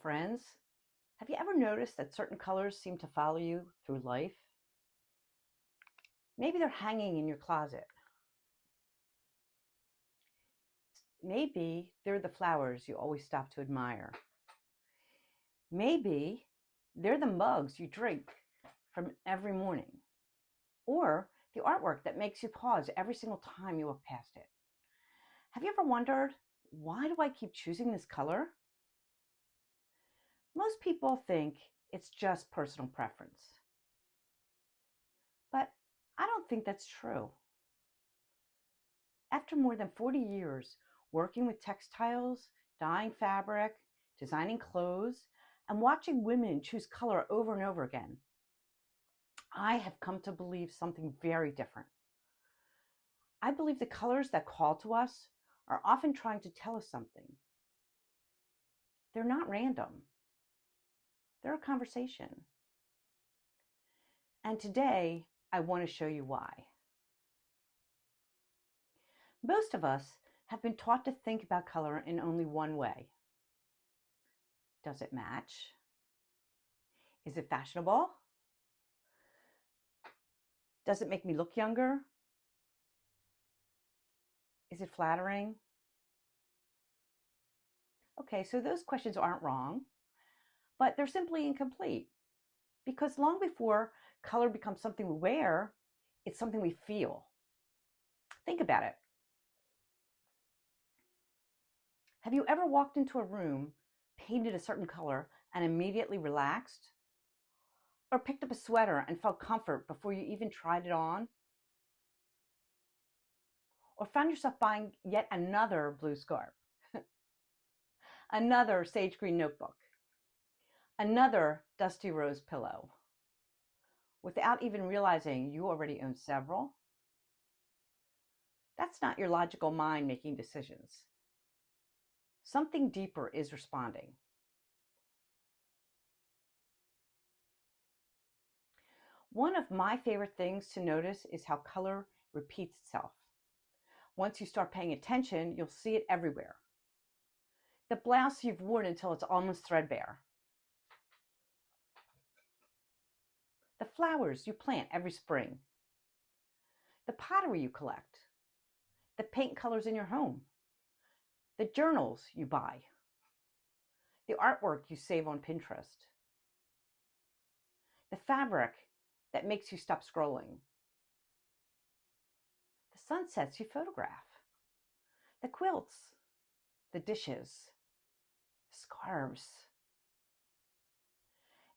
friends, have you ever noticed that certain colors seem to follow you through life? Maybe they're hanging in your closet. Maybe they're the flowers you always stop to admire. Maybe they're the mugs you drink from every morning, or the artwork that makes you pause every single time you walk past it. Have you ever wondered, why do I keep choosing this color? Most people think it's just personal preference, but I don't think that's true. After more than 40 years working with textiles, dyeing fabric, designing clothes, and watching women choose color over and over again, I have come to believe something very different. I believe the colors that call to us are often trying to tell us something. They're not random. They're a conversation. And today, I want to show you why. Most of us have been taught to think about color in only one way. Does it match? Is it fashionable? Does it make me look younger? Is it flattering? Okay, so those questions aren't wrong, but they're simply incomplete, because long before color becomes something we wear, it's something we feel. Think about it. Have you ever walked into a room painted a certain color and immediately relaxed? Or picked up a sweater and felt comfort before you even tried it on? Or found yourself buying yet another blue scarf, another sage green notebook, another dusty rose pillow, without even realizing you already own several? That's not your logical mind making decisions. Something deeper is responding. One of my favorite things to notice is how color repeats itself. Once you start paying attention, you'll see it everywhere. The blouse you've worn until it's almost threadbare. The flowers you plant every spring. The pottery you collect. The paint colors in your home. The journals you buy. The artwork you save on Pinterest. The fabric that makes you stop scrolling. The sunsets you photograph. The quilts. The dishes. Scarves.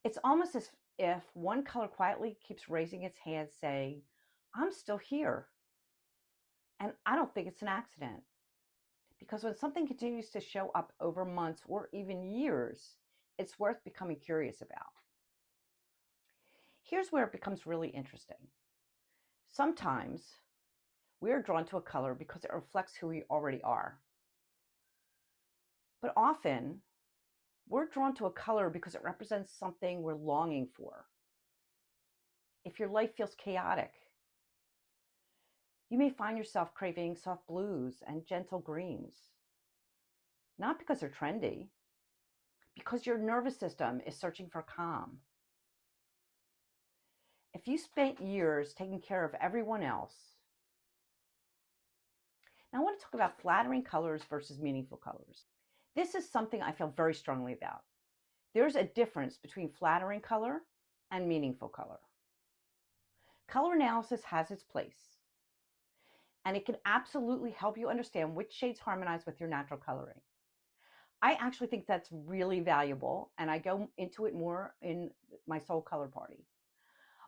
It's almost as if one color quietly keeps raising its hand saying, I'm still here. And I don't think it's an accident. Because when something continues to show up over months or even years, it's worth becoming curious about. Here's where it becomes really interesting. Sometimes we are drawn to a color because it reflects who we already are. But often, we're drawn to a color because it represents something we're longing for. If your life feels chaotic, you may find yourself craving soft blues and gentle greens. Not because they're trendy, because your nervous system is searching for calm. If you spent years taking care of everyone else. Now I want to talk about flattering colors versus meaningful colors. This is something I feel very strongly about. There's a difference between flattering color and meaningful color. Color analysis has its place, and it can absolutely help you understand which shades harmonize with your natural coloring. I actually think that's really valuable, and I go into it more in my soul color party.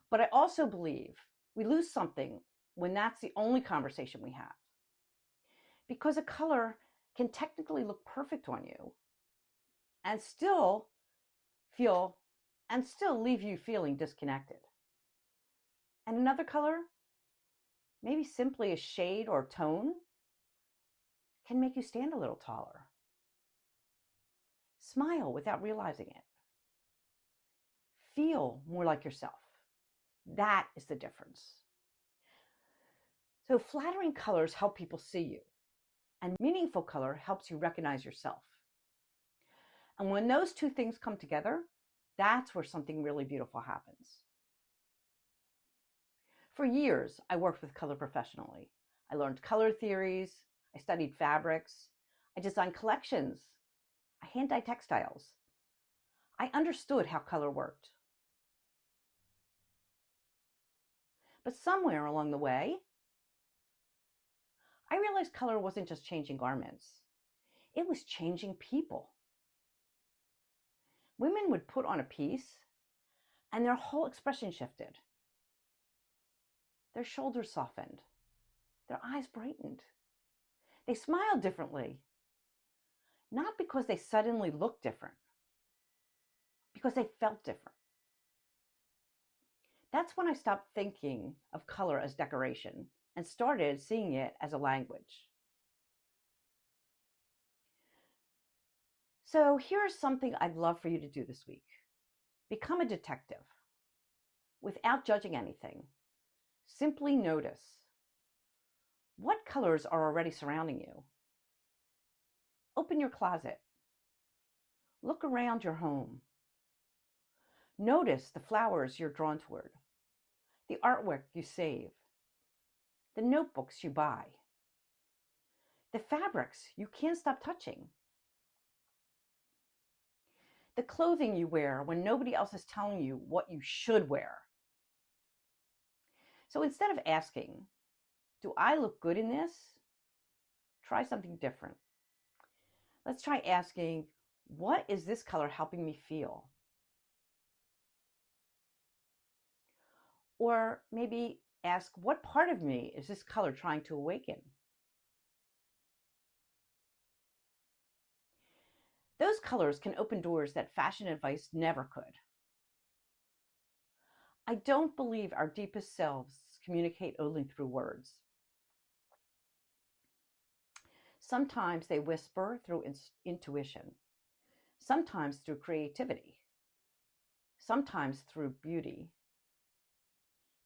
But I also believe we lose something when that's the only conversation we have. Because a color can technically look perfect on you and still leave you feeling disconnected. And another color, maybe simply a shade or tone, can make you stand a little taller. Smile without realizing it. Feel more like yourself. That is the difference. So flattering colors help people see you, and meaningful color helps you recognize yourself. And when those two things come together, that's where something really beautiful happens. For years, I worked with color professionally. I learned color theories, I studied fabrics, I designed collections, I hand-dyed textiles. I understood how color worked. But somewhere along the way, I realized color wasn't just changing garments. It was changing people. Women would put on a piece and their whole expression shifted. Their shoulders softened. Their eyes brightened. They smiled differently. Not because they suddenly looked different, because they felt different. That's when I stopped thinking of color as decoration and started seeing it as a language. So here's something I'd love for you to do this week. Become a detective. Without judging anything, simply notice. What colors are already surrounding you? Open your closet. Look around your home. Notice the flowers you're drawn toward, the artwork you save, the notebooks you buy, the fabrics you can't stop touching, the clothing you wear when nobody else is telling you what you should wear. So instead of asking, do I look good in this? Try something different. Let's try asking, what is this color helping me feel? Or maybe ask, what part of me is this color trying to awaken? Those colors can open doors that fashion advice never could. I don't believe our deepest selves communicate only through words. Sometimes they whisper through intuition, sometimes through creativity, sometimes through beauty,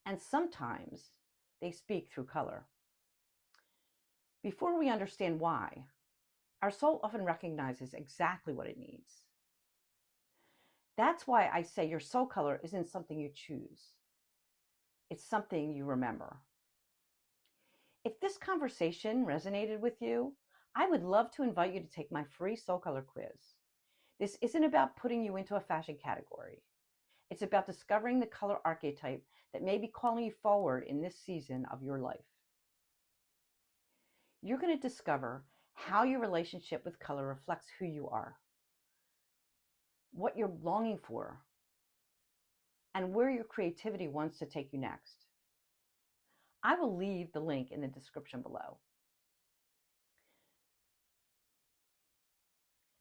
and sometimes they speak through color. Before we understand why, our soul often recognizes exactly what it needs. That's why I say your soul color isn't something you choose. It's something you remember. If this conversation resonated with you, I would love to invite you to take my free soul color quiz. This isn't about putting you into a fashion category. It's about discovering the color archetype that may be calling you forward in this season of your life. You're going to discover how your relationship with color reflects who you are, what you're longing for, and where your creativity wants to take you next. I will leave the link in the description below.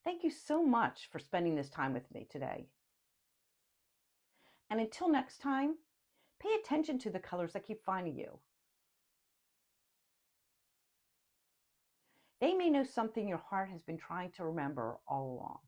Thank you so much for spending this time with me today. And until next time, pay attention to the colors that keep finding you. They may know something your heart has been trying to remember all along.